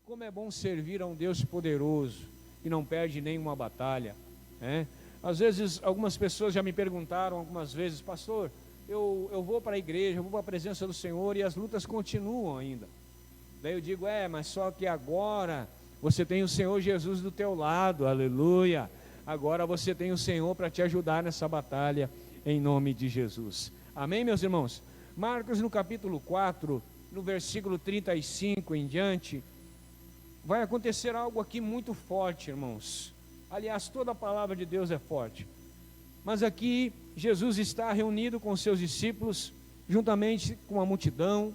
Como é bom servir a um Deus poderoso, que não perde nenhuma batalha, né? Às vezes, algumas pessoas já me perguntaram algumas vezes: pastor, eu vou para a igreja, eu vou para a presença do Senhor e as lutas continuam ainda. Daí eu digo: mas só que agora você tem o Senhor Jesus do teu lado, aleluia. Agora você tem o Senhor para te ajudar nessa batalha, em nome de Jesus. Amém, meus irmãos? Marcos, no capítulo 4, no versículo 35 em diante, vai acontecer algo aqui muito forte, irmãos. Aliás, toda a palavra de Deus é forte. Mas aqui, Jesus está reunido com os seus discípulos, juntamente com a multidão.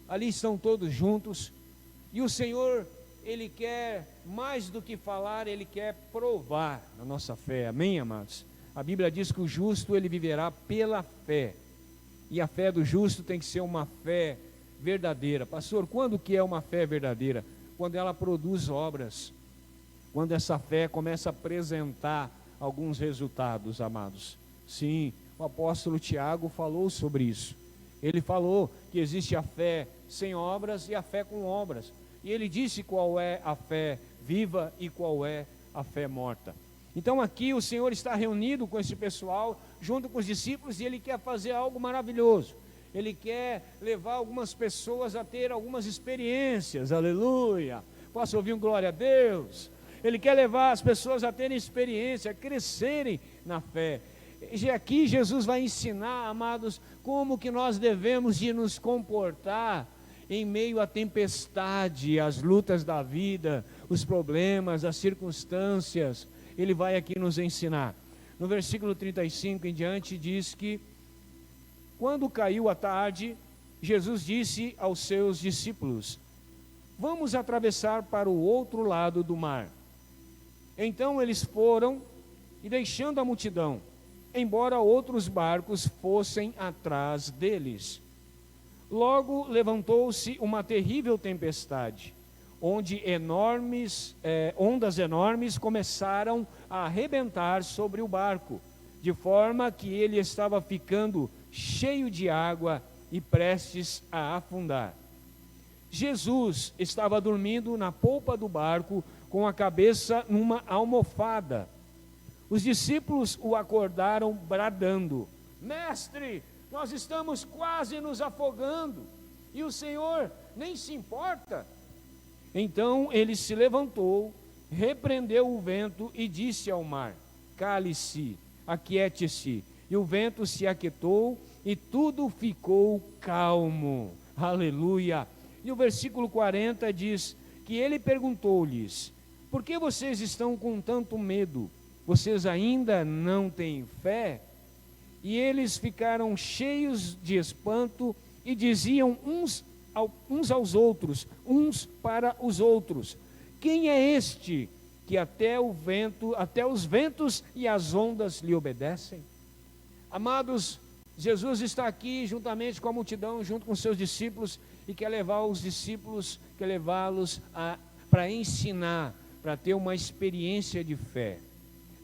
Ali estão todos juntos. E o Senhor, Ele quer, mais do que falar, Ele quer provar a nossa fé. Amém, amados? A Bíblia diz que o justo, ele viverá pela fé. E a fé do justo tem que ser uma fé verdadeira. Pastor, quando que é uma fé verdadeira? Quando ela produz obras, quando essa fé começa a apresentar alguns resultados, amados. Sim, o apóstolo Tiago falou sobre isso. Ele falou que existe a fé sem obras e a fé com obras. E ele disse qual é a fé viva e qual é a fé morta. Então aqui o Senhor está reunido com esse pessoal, junto com os discípulos, e Ele quer fazer algo maravilhoso. Ele quer levar algumas pessoas a ter algumas experiências, aleluia. Posso ouvir um glória a Deus? Ele quer levar as pessoas a terem experiência, a crescerem na fé. E aqui Jesus vai ensinar, amados, como que nós devemos de nos comportar em meio à tempestade, às lutas da vida, os problemas, as circunstâncias. Ele vai aqui nos ensinar. No versículo 35 em diante diz que quando caiu a tarde, Jesus disse aos seus discípulos: vamos atravessar para o outro lado do mar. Então eles foram, e deixando a multidão, embora outros barcos fossem atrás deles. Logo levantou-se uma terrível tempestade, onde ondas enormes começaram a arrebentar sobre o barco, de forma que ele estava ficando cheio de água e prestes a afundar. Jesus estava dormindo na polpa do barco, com a cabeça numa almofada. Os discípulos o acordaram bradando: mestre, nós estamos quase nos afogando, e o Senhor nem se importa. Então ele se levantou, repreendeu o vento e disse ao mar: cale-se, aquiete-se. E o vento se aquietou e tudo ficou calmo. Aleluia. E o versículo 40 diz que ele perguntou-lhes: por que vocês estão com tanto medo? Vocês ainda não têm fé? E eles ficaram cheios de espanto e diziam uns aos outros, uns para os outros: quem é este que até os ventos e as ondas lhe obedecem? Amados, Jesus está aqui juntamente com a multidão, junto com seus discípulos, e quer levar os discípulos, quer levá-los para ensinar, para ter uma experiência de fé,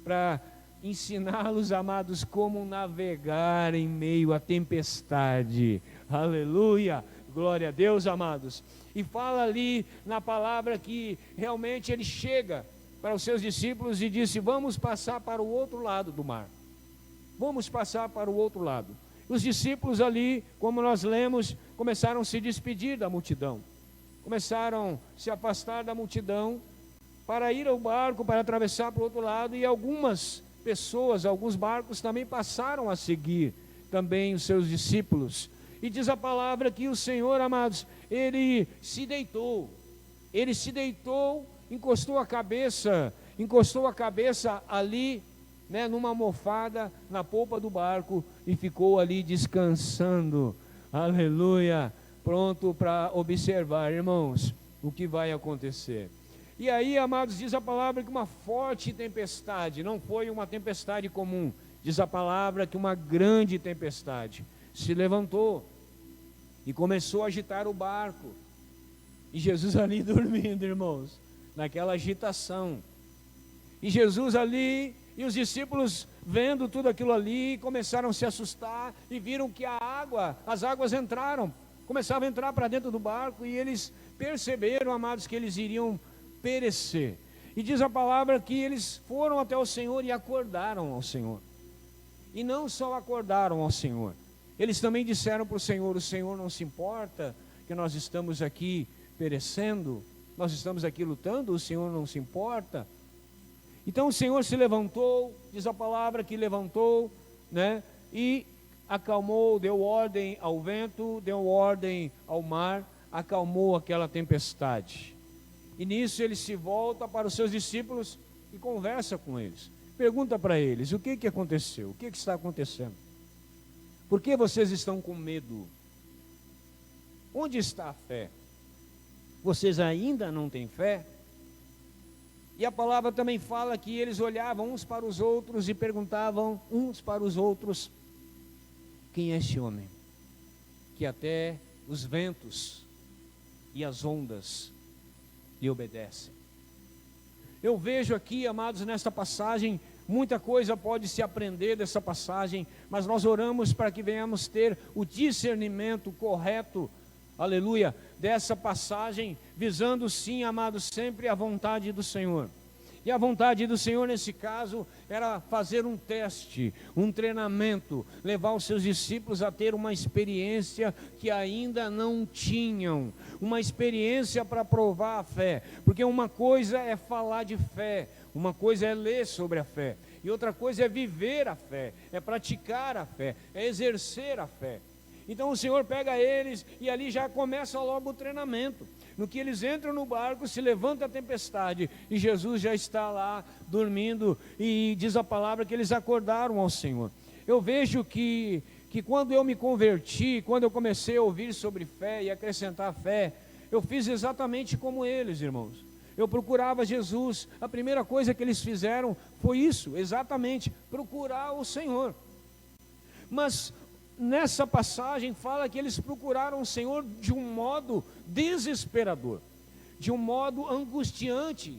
para ensiná-los, amados, como navegar em meio à tempestade. Aleluia, glória a Deus, amados. E fala ali na palavra que realmente ele chega para os seus discípulos e disse: vamos passar para o outro lado do mar. Vamos passar para o outro lado. Os discípulos ali, como nós lemos, começaram a se despedir da multidão. Começaram a se afastar da multidão para ir ao barco, para atravessar para o outro lado. E algumas pessoas, alguns barcos também passaram a seguir também os seus discípulos. E diz a palavra que o Senhor, amados, ele se deitou, encostou a cabeça ali, numa almofada, na polpa do barco, e ficou ali descansando, aleluia, pronto para observar, irmãos, o que vai acontecer. E aí, amados, diz a palavra que uma forte tempestade, não foi uma tempestade comum, diz a palavra que uma grande tempestade se levantou e começou a agitar o barco, e Jesus ali dormindo, irmãos, naquela agitação, e Jesus ali, e os discípulos vendo tudo aquilo ali, começaram a se assustar, e viram que as águas entraram, começavam a entrar para dentro do barco, e eles perceberam, amados, que eles iriam perecer. E diz a palavra que eles foram até o Senhor e acordaram ao Senhor. E não só acordaram ao Senhor, eles também disseram para o Senhor não se importa que nós estamos aqui perecendo, nós estamos aqui lutando, o Senhor não se importa. Então o Senhor se levantou, diz a palavra que levantou, né, e acalmou, deu ordem ao vento, deu ordem ao mar, acalmou aquela tempestade. E nisso ele se volta para os seus discípulos e conversa com eles. Pergunta para eles, o que aconteceu? O que está acontecendo? Por que vocês estão com medo? Onde está a fé? Vocês ainda não têm fé? E a palavra também fala que eles olhavam uns para os outros e perguntavam uns para os outros: quem é este homem? Que até os ventos e as ondas lhe obedecem. Eu vejo aqui, amados, nesta passagem, muita coisa pode se aprender dessa passagem, mas nós oramos para que venhamos ter o discernimento correto, aleluia, dessa passagem, visando sim, amados, sempre a vontade do Senhor. E a vontade do Senhor nesse caso era fazer um teste, um treinamento, levar os seus discípulos a ter uma experiência que ainda não tinham, uma experiência para provar a fé, porque uma coisa é falar de fé, uma coisa é ler sobre a fé, e outra coisa é viver a fé, é praticar a fé, é exercer a fé. Então o Senhor pega eles e ali já começa logo o treinamento. No que eles entram no barco, se levanta a tempestade e Jesus já está lá dormindo, e diz a palavra que eles acordaram ao Senhor. Eu vejo que quando eu me converti, quando eu comecei a ouvir sobre fé e acrescentar fé, eu fiz exatamente como eles, irmãos. Eu procurava Jesus. A primeira coisa que eles fizeram foi isso, exatamente, procurar o Senhor. Mas nessa passagem fala que eles procuraram o Senhor de um modo desesperador, de um modo angustiante.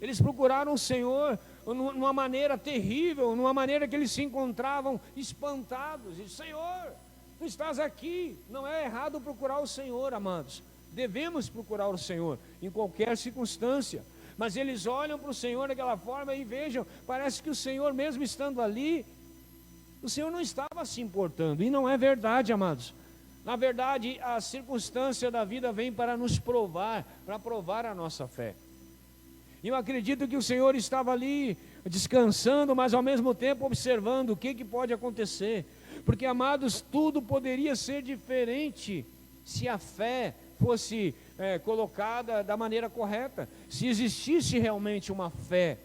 Eles procuraram o Senhor numa maneira terrível, numa maneira que eles se encontravam espantados. E Senhor, tu estás aqui. Não é errado procurar o Senhor, amados. Devemos procurar o Senhor em qualquer circunstância. Mas eles olham para o Senhor daquela forma e vejam, parece que o Senhor, mesmo estando ali, o Senhor não estava se importando. E não é verdade, amados. Na verdade, a circunstância da vida vem para nos provar, para provar a nossa fé. E eu acredito que o Senhor estava ali descansando, mas ao mesmo tempo observando o que pode acontecer. Porque, amados, tudo poderia ser diferente se a fé fosse colocada da maneira correta. Se existisse realmente uma fé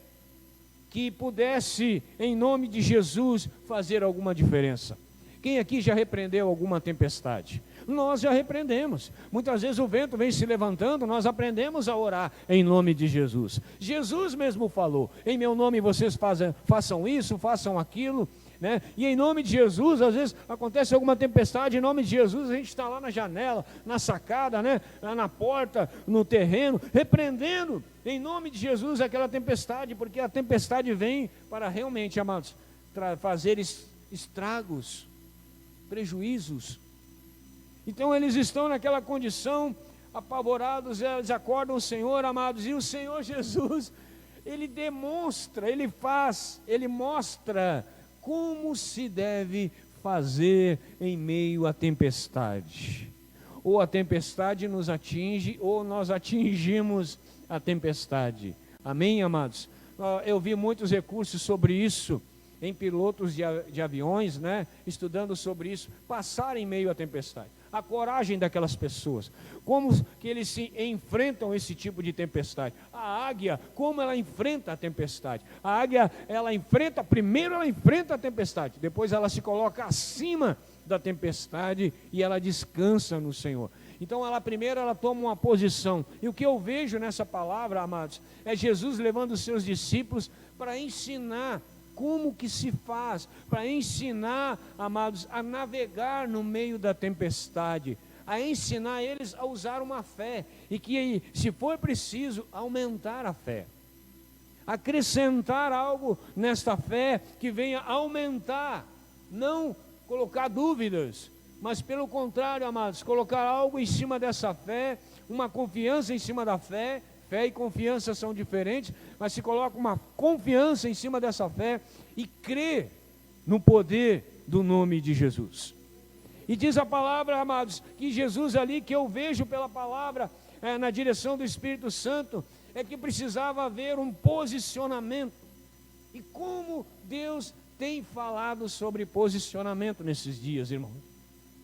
que pudesse, em nome de Jesus, fazer alguma diferença. Quem aqui já repreendeu alguma tempestade? Nós já repreendemos. Muitas vezes o vento vem se levantando, nós aprendemos a orar em nome de Jesus. Jesus mesmo falou: em meu nome vocês façam isso, façam aquilo, né? E em nome de Jesus, às vezes acontece alguma tempestade, em nome de Jesus a gente está lá na janela, na sacada, né? Na porta, no terreno, repreendendo em nome de Jesus aquela tempestade, porque a tempestade vem para realmente, amados, fazer estragos, prejuízos. Então eles estão naquela condição, apavorados, eles acordam o Senhor, amados, e o Senhor Jesus, Ele demonstra, Ele mostra como se deve fazer em meio à tempestade. Ou a tempestade nos atinge, ou nós atingimos a tempestade. Amém, amados? Eu vi muitos recursos sobre isso, em pilotos de aviões, né? Estudando sobre isso, passar em meio à tempestade. A coragem daquelas pessoas, como que eles se enfrentam esse tipo de tempestade. A águia, como ela enfrenta a tempestade. A águia, primeiro ela enfrenta a tempestade, depois ela se coloca acima da tempestade e ela descansa no Senhor. Então primeiro ela toma uma posição. E o que eu vejo nessa palavra, amados, é Jesus levando os seus discípulos para ensinar como que se faz, para ensinar, amados, a navegar no meio da tempestade, a ensinar eles a usar uma fé, e que, se for preciso, aumentar a fé, acrescentar algo nesta fé que venha aumentar, não colocar dúvidas, mas pelo contrário, amados, colocar algo em cima dessa fé, uma confiança em cima da fé. Fé e confiança são diferentes, mas se coloca uma confiança em cima dessa fé e crê no poder do nome de Jesus. E diz a palavra, amados, que Jesus ali, que eu vejo pela palavra, na direção do Espírito Santo, é que precisava haver um posicionamento. E como Deus tem falado sobre posicionamento nesses dias, irmão?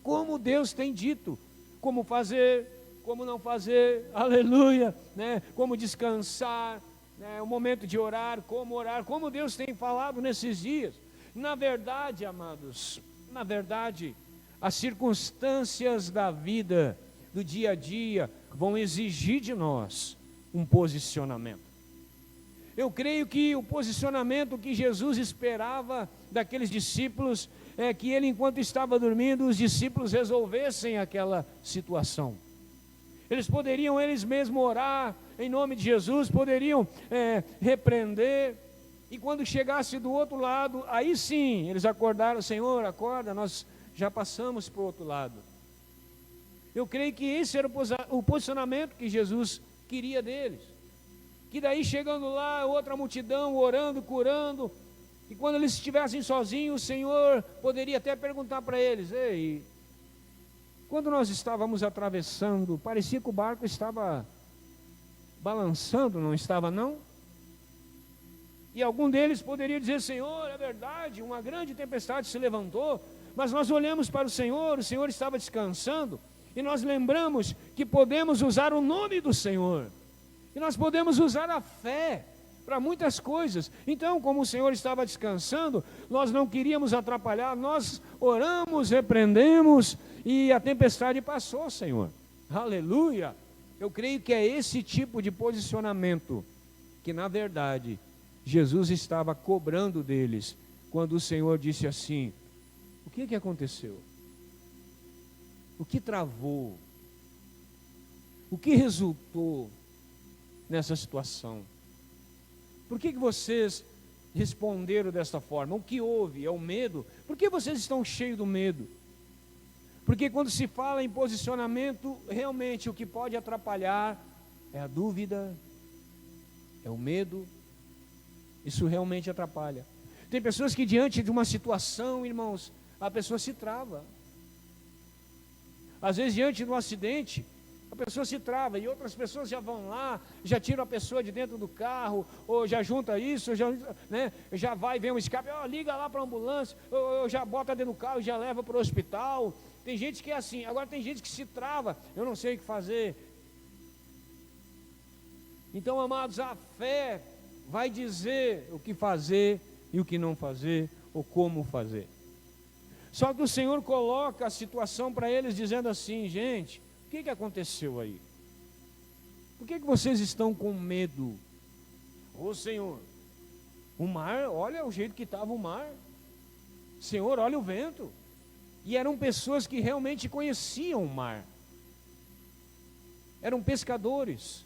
Como Deus tem dito, como fazer, como não fazer, aleluia, né? Como descansar, né? O momento de orar, como Deus tem falado nesses dias. Na verdade, amados, na verdade, as circunstâncias da vida, do dia a dia, vão exigir de nós um posicionamento. Eu creio que o posicionamento que Jesus esperava daqueles discípulos é que ele, enquanto estava dormindo, os discípulos resolvessem aquela situação. Eles poderiam eles mesmos orar em nome de Jesus, poderiam repreender, e quando chegasse do outro lado, aí sim, eles acordaram: Senhor, acorda, nós já passamos para o outro lado. Eu creio que esse era o posicionamento que Jesus queria deles. Que daí, chegando lá, outra multidão orando, curando, e quando eles estivessem sozinhos, o Senhor poderia até perguntar para eles: ei, quando nós estávamos atravessando, parecia que o barco estava balançando, não estava não? E algum deles poderia dizer: Senhor, é verdade, uma grande tempestade se levantou, mas nós olhamos para o Senhor estava descansando, e nós lembramos que podemos usar o nome do Senhor, e nós podemos usar a fé para muitas coisas. Então, como o Senhor estava descansando, nós não queríamos atrapalhar, nós oramos, repreendemos, e a tempestade passou, Senhor. Aleluia! Eu creio que é esse tipo de posicionamento que, na verdade, Jesus estava cobrando deles, quando o Senhor disse assim: o que aconteceu? O que travou? O que resultou nessa situação? Por que vocês responderam desta forma? O que houve? É o medo? Por que vocês estão cheios do medo? Porque quando se fala em posicionamento, realmente o que pode atrapalhar é a dúvida, é o medo. Isso realmente atrapalha. Tem pessoas que, diante de uma situação, irmãos, a pessoa se trava. Às vezes, diante de um acidente, a pessoa se trava, e outras pessoas já vão lá, já tiram a pessoa de dentro do carro, ou já junta isso, já vai, vem um escape, liga lá para a ambulância, ou já bota dentro do carro e já leva para o hospital. Tem gente que é assim. Agora tem gente que se trava: eu não sei o que fazer. Então, amados, a fé vai dizer o que fazer e o que não fazer, ou como fazer. Só que o Senhor coloca a situação para eles, dizendo assim: gente, o que aconteceu aí? Por que vocês estão com medo? Ô Senhor, o mar, olha o jeito que estava o mar. Senhor, olha o vento. E eram pessoas que realmente conheciam o mar. Eram pescadores,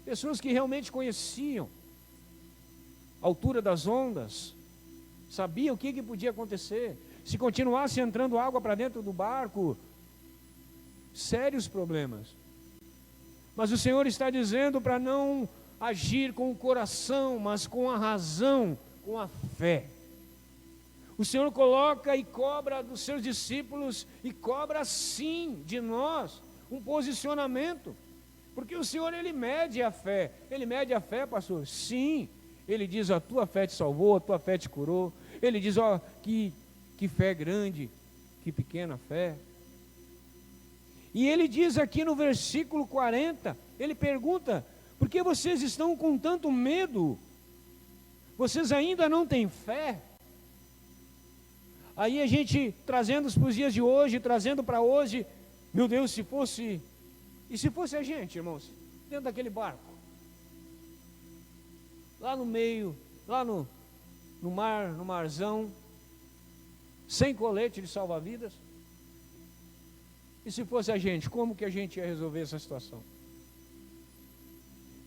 pessoas que realmente conheciam a altura das ondas, sabiam o que podia acontecer. Se continuasse entrando água para dentro do barco, sérios problemas. Mas o Senhor está dizendo para não agir com o coração, mas com a razão, com a fé. O Senhor coloca e cobra dos seus discípulos, e cobra sim de nós, um posicionamento. Porque o Senhor, Ele mede a fé. Ele mede a fé, pastor? Sim. Ele diz: a tua fé te salvou, a tua fé te curou. Ele diz: que fé grande, que pequena fé. E ele diz aqui no versículo 40, ele pergunta: por que vocês estão com tanto medo? Vocês ainda não têm fé? Aí a gente, trazendo para os dias de hoje, trazendo para hoje, meu Deus, se fosse a gente, irmãos, dentro daquele barco, lá no meio, lá no mar, no marzão, sem colete de salva-vidas, e se fosse a gente, como que a gente ia resolver essa situação?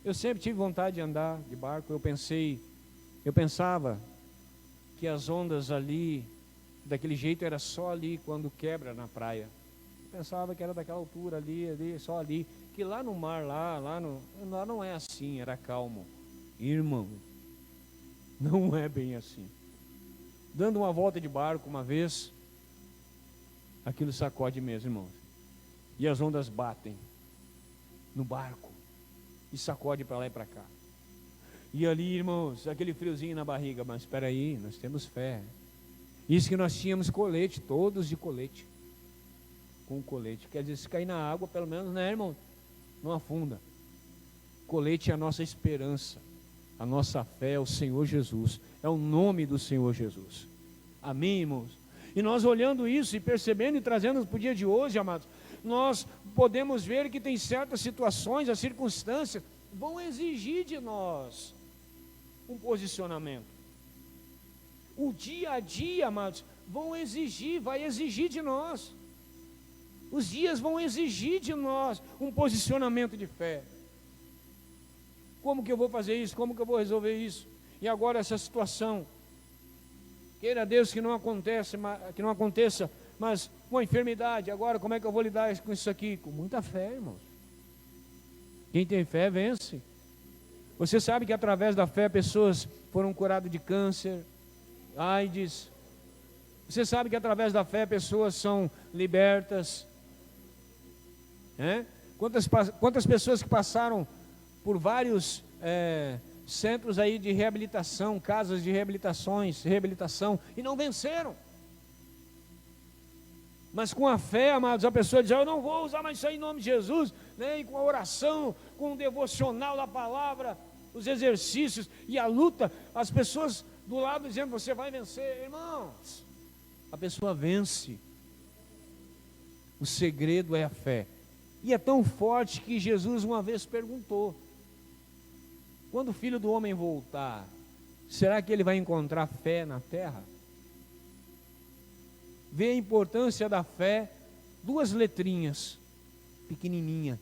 Eu sempre tive vontade de andar de barco. Eu pensava que as ondas ali, daquele jeito, era só ali quando quebra na praia. Eu pensava que era daquela altura ali, só ali. Que lá no mar, lá não é assim, era calmo. Irmão, não é bem assim. Dando uma volta de barco uma vez, aquilo sacode mesmo, irmãos. E as ondas batem no barco e sacode para lá e para cá. E ali, irmãos, aquele friozinho na barriga, mas espera aí, nós temos fé. Isso que nós tínhamos colete, todos de colete. Com colete, quer dizer, se cair na água, pelo menos, né, irmão? Não afunda. Colete é a nossa esperança, a nossa fé é o Senhor Jesus, é o nome do Senhor Jesus. Amém, irmãos? E nós olhando isso e percebendo e trazendo para o dia de hoje, amados, nós podemos ver que tem certas situações, as circunstâncias vão exigir de nós um posicionamento. O dia a dia, amados, vai exigir de nós. Os dias vão exigir de nós um posicionamento de fé. Como que eu vou fazer isso? Como que eu vou resolver isso? E agora essa situação, queira Deus que não aconteça, mas uma enfermidade, agora como é que eu vou lidar com isso aqui? Com muita fé, irmãos. Quem tem fé vence. Você sabe que através da fé pessoas foram curadas de câncer, AIDS. Você sabe que através da fé pessoas são libertas. Quantas pessoas que passaram por vários centros aí de reabilitação, casas de reabilitação, e não venceram. Mas com a fé, amados, a pessoa diz, eu não vou usar mais isso aí em nome de Jesus, né? E com a oração, com o devocional da palavra, os exercícios e a luta, as pessoas do lado dizendo, você vai vencer, irmãos. A pessoa vence. O segredo é a fé. E é tão forte que Jesus uma vez perguntou, quando o Filho do Homem voltar, será que ele vai encontrar fé na terra? Vê a importância da fé, 2 letrinhas, pequenininha,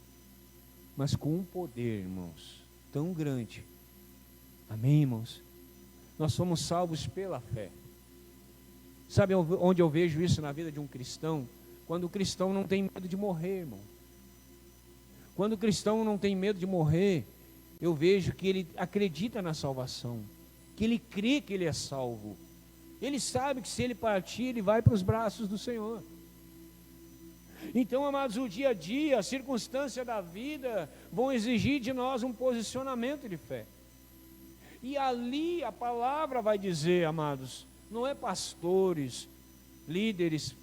mas com um poder, irmãos, tão grande. Amém, irmãos? Nós somos salvos pela fé. Sabe onde eu vejo isso na vida de um cristão? Quando o cristão não tem medo de morrer, irmão. Quando o cristão não tem medo de morrer, eu vejo que ele acredita na salvação, que ele crê que ele é salvo. Ele sabe que se ele partir, ele vai para os braços do Senhor. Então, amados, o dia a dia, a circunstância da vida vão exigir de nós um posicionamento de fé. E ali a palavra vai dizer, amados, não é pastores, líderes,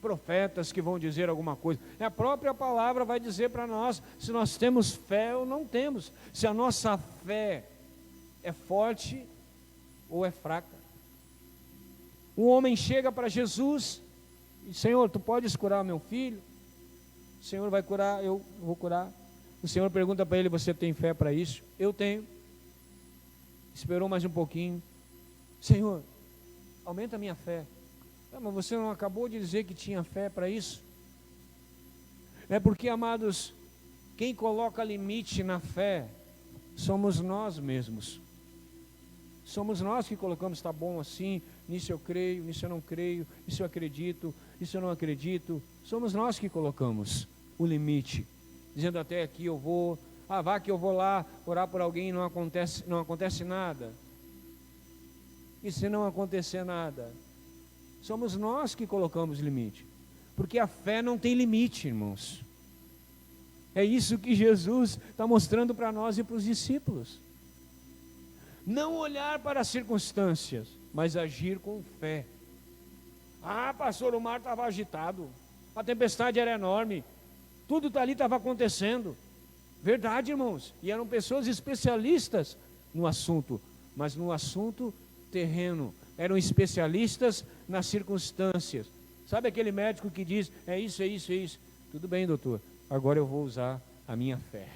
profetas que vão dizer alguma coisa, a própria palavra vai dizer para nós se nós temos fé ou não temos, se a nossa fé é forte ou é fraca. Um homem chega para Jesus e, Senhor, tu podes curar meu filho? O Senhor vai curar, eu vou curar. O Senhor pergunta para ele, você tem fé para isso? Eu tenho. Esperou mais um pouquinho. Senhor, aumenta a minha fé. Mas você não acabou de dizer que tinha fé para isso? É porque, amados, quem coloca limite na fé somos nós mesmos. Somos nós que colocamos, está bom assim, nisso eu creio, nisso eu não creio, isso eu acredito, isso eu não acredito. Somos nós que colocamos o limite, dizendo até aqui eu vou, vá que eu vou lá orar por alguém e não acontece nada. E se não acontecer nada? Somos nós que colocamos limite, porque a fé não tem limite, irmãos. É isso que Jesus está mostrando para nós e para os discípulos. Não olhar para as circunstâncias, mas agir com fé. Pastor, o mar estava agitado, a tempestade era enorme, tudo ali estava acontecendo. Verdade, irmãos, e eram pessoas especialistas no assunto, mas no assunto terreno. Eram especialistas nas circunstâncias. Sabe aquele médico que diz, é isso, é isso, é isso. Tudo bem, doutor, agora eu vou usar a minha fé.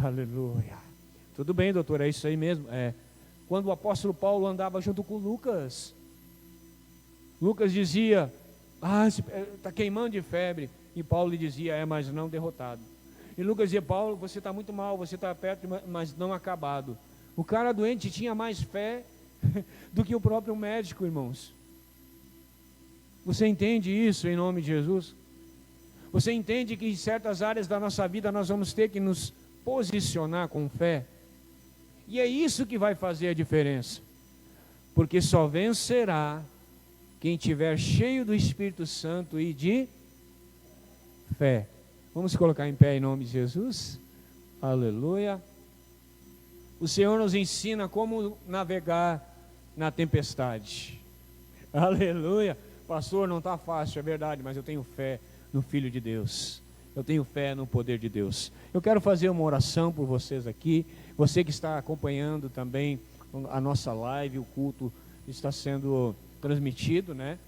Aleluia. Tudo bem, doutor, é isso aí mesmo. Quando o apóstolo Paulo andava junto com Lucas, Lucas dizia, está queimando de febre. E Paulo lhe dizia, mas não derrotado. E Lucas dizia, Paulo, você está muito mal, você está perto, mas não acabado. O cara doente tinha mais fé do que o próprio médico, irmãos. Você entende isso em nome de Jesus? Você entende que em certas áreas da nossa vida nós vamos ter que nos posicionar com fé? E é isso que vai fazer a diferença. Porque só vencerá quem estiver cheio do Espírito Santo e de fé. Vamos se colocar em pé em nome de Jesus? Aleluia. O Senhor nos ensina como navegar na tempestade. Aleluia. Pastor, não está fácil, é verdade, mas eu tenho fé no Filho de Deus. Eu tenho fé no poder de Deus. Eu quero fazer uma oração por vocês aqui. Você que está acompanhando também a nossa live, o culto está sendo transmitido, né?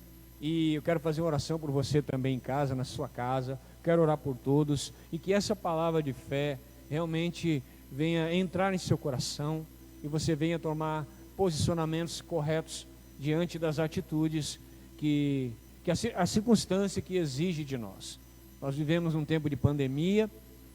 E eu quero fazer uma oração por você também em casa, na sua casa. Quero orar por todos e que essa palavra de fé realmente venha entrar em seu coração e você venha tomar posicionamentos corretos diante das atitudes que a circunstância que exige de nós. Nós vivemos um tempo de pandemia,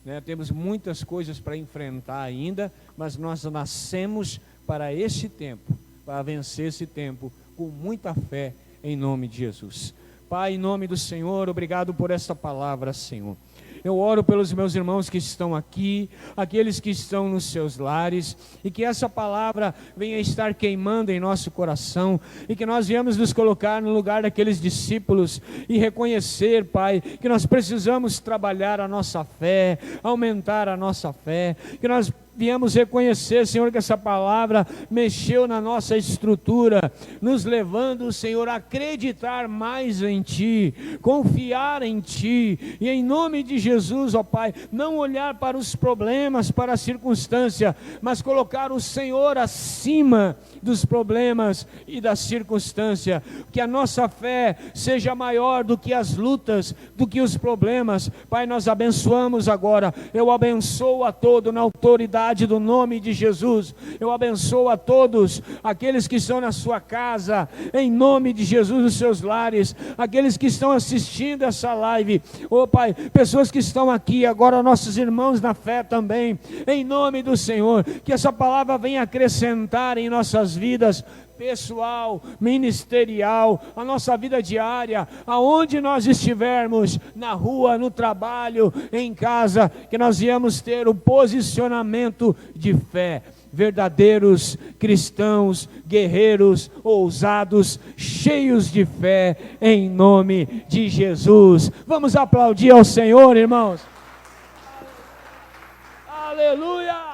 né? Temos muitas coisas para enfrentar ainda, mas nós nascemos para esse tempo, para vencer esse tempo com muita fé em nome de Jesus. Pai, em nome do Senhor, obrigado por esta palavra, Senhor. Eu oro pelos meus irmãos que estão aqui, aqueles que estão nos seus lares, e que essa palavra venha estar queimando em nosso coração, e que nós viemos nos colocar no lugar daqueles discípulos, e reconhecer, Pai, que nós precisamos trabalhar a nossa fé, aumentar a nossa fé, que nós viemos reconhecer, Senhor, que essa palavra mexeu na nossa estrutura, nos levando, Senhor, a acreditar mais em Ti, confiar em Ti, e em nome de Jesus, ó Pai, não olhar para os problemas, para a circunstância, mas colocar o Senhor acima dos problemas e da circunstância, que a nossa fé seja maior do que as lutas, do que os problemas. Pai, nós abençoamos agora, eu abençoo a todo na autoridade do nome de Jesus. Eu abençoo a todos aqueles que estão na sua casa, em nome de Jesus, nos seus lares, aqueles que estão assistindo essa live, oh Pai, pessoas que estão aqui agora, nossos irmãos na fé também, em nome do Senhor, que essa palavra venha acrescentar em nossas vidas, pessoal, ministerial, a nossa vida diária, aonde nós estivermos, na rua, no trabalho, em casa, que nós viemos ter o posicionamento de fé, verdadeiros cristãos, guerreiros, ousados, cheios de fé, em nome de Jesus. Vamos aplaudir ao Senhor, irmãos. Aleluia!